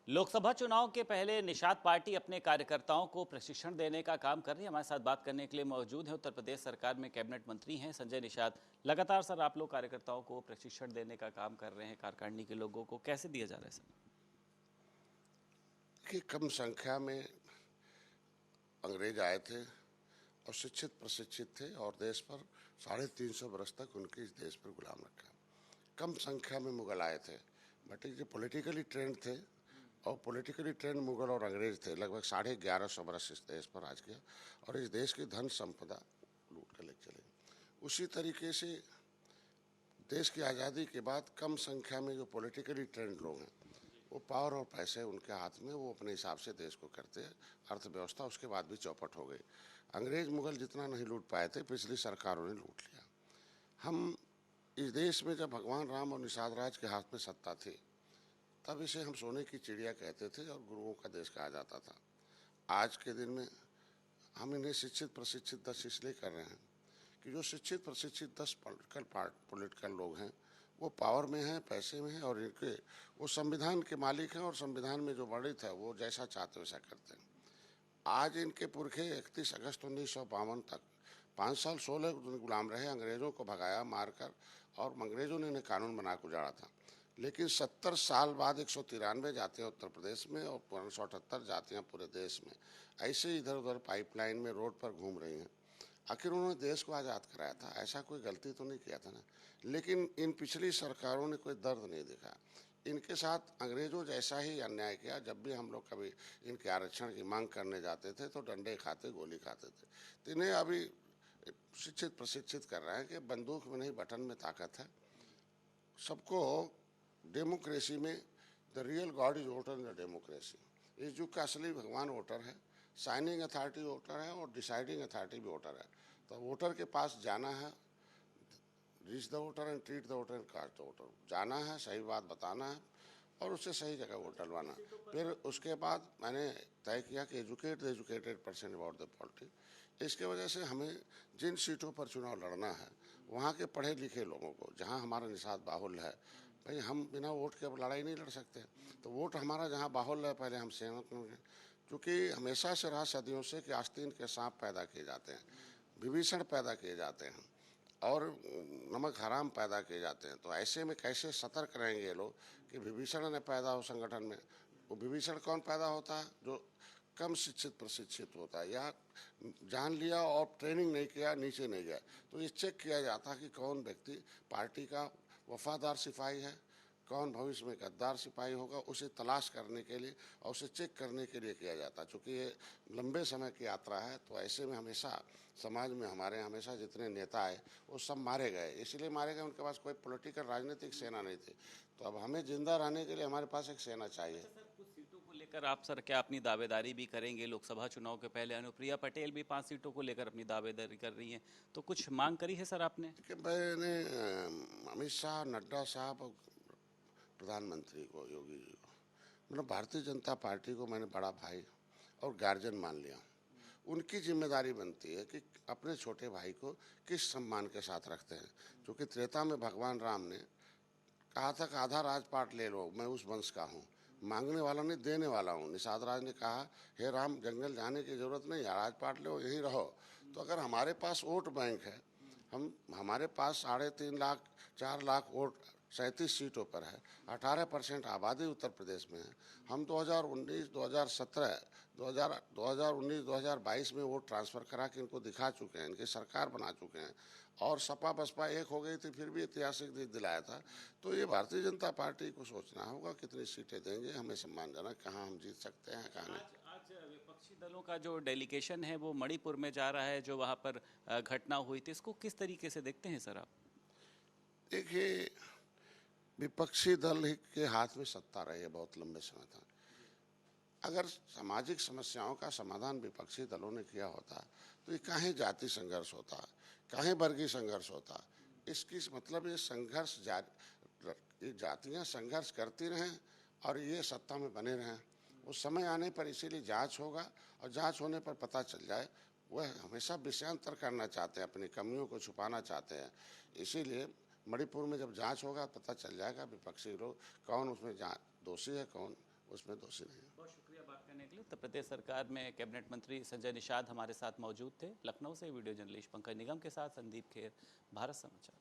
लोकसभा चुनाव के पहले निषाद पार्टी अपने कार्यकर्ताओं को प्रशिक्षण देने का काम कर रही है। हमारे साथ बात करने के लिए मौजूद हैं उत्तर प्रदेश सरकार में कैबिनेट मंत्री हैं संजय निषाद। लगातार सर आप लोग कार्यकर्ताओं को प्रशिक्षण देने का काम कर रहे हैं, कार्यकारिणी के लोगों को कैसे दिया जा रहा है सर? कि कम संख्या में अंग्रेज आए थे और शिक्षित प्रशिक्षित थे और देश पर 350 वर्ष तक उनके इस देश पर गुलाम रखा। कम संख्या में मुगल आए थे, बट ये पॉलिटिकली ट्रेंड थे और पॉलिटिकली ट्रेंड मुगल और अंग्रेज थे। लगभग 1150 वर्ष इस देश पर राज किया और इस देश की धन संपदा लूट कर ले चले। उसी तरीके से देश की आज़ादी के बाद कम संख्या में जो पॉलिटिकली ट्रेंड लोग हैं, वो पावर और पैसे उनके हाथ में, वो अपने हिसाब से देश को करते हैं। अर्थव्यवस्था उसके बाद भी चौपट हो गई। अंग्रेज मुगल जितना नहीं लूट पाए थे, पिछली सरकारों ने लूट लिया। हम इस देश में जब भगवान राम और निषाद राज के हाथ में सत्ता थी, तब इसे हम सोने की चिड़िया कहते थे और गुरुओं का देश कहा जाता था। आज के दिन में हम इन्हें शिक्षित प्रशिक्षित 10 इसलिए कर रहे हैं कि जो शिक्षित प्रशिक्षित 10 पॉलिटिकल लोग हैं, वो पावर में हैं, पैसे में हैं और इनके वो संविधान के मालिक हैं और संविधान में जो वर्णित है वो जैसा चाहते वैसा करते हैं। आज इनके पुरखे 31 अगस्त 1952 तक 5 साल 16 दिन गुलाम रहे, अंग्रेज़ों को भगाया मारकर, और अंग्रेज़ों ने इन्हें कानून बना के उजाड़ा था। लेकिन 70 साल बाद 193 जातियाँ उत्तर प्रदेश में और 178 जातियाँ पूरे देश में ऐसे इधर उधर पाइपलाइन में रोड पर घूम रही हैं। आखिर उन्होंने देश को आज़ाद कराया था, ऐसा कोई गलती तो नहीं किया था ना। लेकिन इन पिछली सरकारों ने कोई दर्द नहीं देखा। इनके साथ अंग्रेज़ों जैसा ही अन्याय किया। जब भी हम लोग कभी इनके आरक्षण की मांग करने जाते थे तो डंडे खाते, गोली खाते थे। तो इन्हें अभी शिक्षित प्रशिक्षित कर रहे हैं कि बंदूक में नहीं, बटन में ताकत है। सबको डेमोक्रेसी में the real God is voter in the democracy. इस युग का असली भगवान वोटर है, साइनिंग अथॉरिटी वोटर है और डिसाइडिंग अथॉरिटी भी वोटर है। तो वोटर के पास जाना है, reach the voter and treat the voter and cast the voter. जाना है, सही बात बताना है और उससे सही जगह वोट डलवाना। फिर उसके बाद मैंने तय किया कि educate the educated person about the politics. इसके वजह से हमें जिन सीटों पर चुनाव लड़ना है, वहाँ के पढ़े लिखे लोगों को, जहाँ हमारा निषाद बाहुल्य है, भाई हम बिना वोट के अब लड़ाई नहीं लड़ सकते। तो वोट हमारा जहाँ बाहुल्य है, पहले हम सहमत होंगे। क्योंकि हमेशा से रहा सदियों से कि आस्तीन के सांप पैदा किए जाते हैं, विभीषण पैदा किए जाते हैं और नमक हराम पैदा किए जाते हैं। तो ऐसे में कैसे सतर्क रहेंगे ये लोग कि विभीषण न पैदा हो संगठन में। वो विभीषण कौन पैदा होता है? जो कम शिक्षित प्रशिक्षित होता है या जान लिया और ट्रेनिंग नहीं किया, नीचे नहीं गया। तो ये चेक किया जाता है कि कौन व्यक्ति पार्टी का वफादार सिपाही है, कौन भविष्य में गद्दार सिपाही होगा, उसे तलाश करने के लिए और उसे चेक करने के लिए किया जाता है। चूँकि ये लंबे समय की यात्रा है, तो ऐसे में हमेशा समाज में हमारे हमेशा जितने नेता आए वो सब मारे गए। इसलिए मारे गए, उनके पास कोई पॉलिटिकल राजनीतिक सेना नहीं थी। तो अब हमें जिंदा रहने के लिए हमारे पास एक सेना चाहिए। कुछ सीटों को लेकर आप सर क्या अपनी दावेदारी भी करेंगे? लोकसभा चुनाव के पहले अनुप्रिया पटेल भी 5 सीटों को लेकर अपनी दावेदारी कर रही हैं, तो कुछ मांग करी है सर आपने? कि मैंने अमित शाह, नड्डा साहब और प्रधानमंत्री को, योगी जी को, मतलब भारतीय जनता पार्टी को मैंने बड़ा भाई और गार्जियन मान लिया। उनकी जिम्मेदारी बनती है कि अपने छोटे भाई को किस सम्मान के साथ रखते हैं। क्योंकि त्रेता में भगवान राम ने कहा था कि आधा राजपाट ले लो, मैं उस वंश का हूँ। मांगने वाला नहीं, देने वाला हूँ। निषाद राज ने कहा, हे राम, जंगल जाने की जरूरत नहीं, राजपाट लो, यहीं रहो। तो अगर हमारे पास वोट बैंक है, हमारे पास 3.5 लाख 4 लाख वोट 37 सीटों पर है, 18% आबादी उत्तर प्रदेश में है। हम 2019, 2017, 2019, 2022 में वोट ट्रांसफ़र करा के इनको दिखा चुके हैं, इनकी सरकार बना चुके हैं। और सपा बसपा एक हो गई थी, फिर भी ऐतिहासिक जीत दिलाया था। तो ये भारतीय जनता पार्टी को सोचना होगा कितनी सीटें देंगे, हमें सम्मानजनक, कहाँ हम जीत सकते हैं, कहाँ नहीं। आज विपक्षी दलों का जो डेलीगेशन है वो मणिपुर में जा रहा है, जो वहाँ पर घटना हुई थी, इसको किस तरीके से देखते हैं सर आप? देखिए, विपक्षी दल के हाथ में सत्ता रही है बहुत लंबे समय तक। अगर सामाजिक समस्याओं का समाधान विपक्षी दलों ने किया होता तो ये काहे जाति संघर्ष होता, काहे वर्गीय संघर्ष होता। इसकी मतलब ये संघर्ष ये जातियां संघर्ष करती रहें और ये सत्ता में बने रहें। उस समय आने पर इसीलिए जांच होगा और जांच होने पर पता चल जाए। वह हमेशा विषयांतर करना चाहते हैं, अपनी कमियों को छुपाना चाहते हैं। इसीलिए मणिपुर में जब जांच होगा पता चल जाएगा विपक्षी लोग कौन उसमें दोषी है, कौन उसमें दोषी नहीं है। बहुत शुक्रिया बात करने के लिए। उत्तर प्रदेश सरकार में कैबिनेट मंत्री संजय निषाद हमारे साथ मौजूद थे। लखनऊ से वीडियो जर्नलिस्ट पंकज निगम के साथ संदीप खेर, भारत समाचार।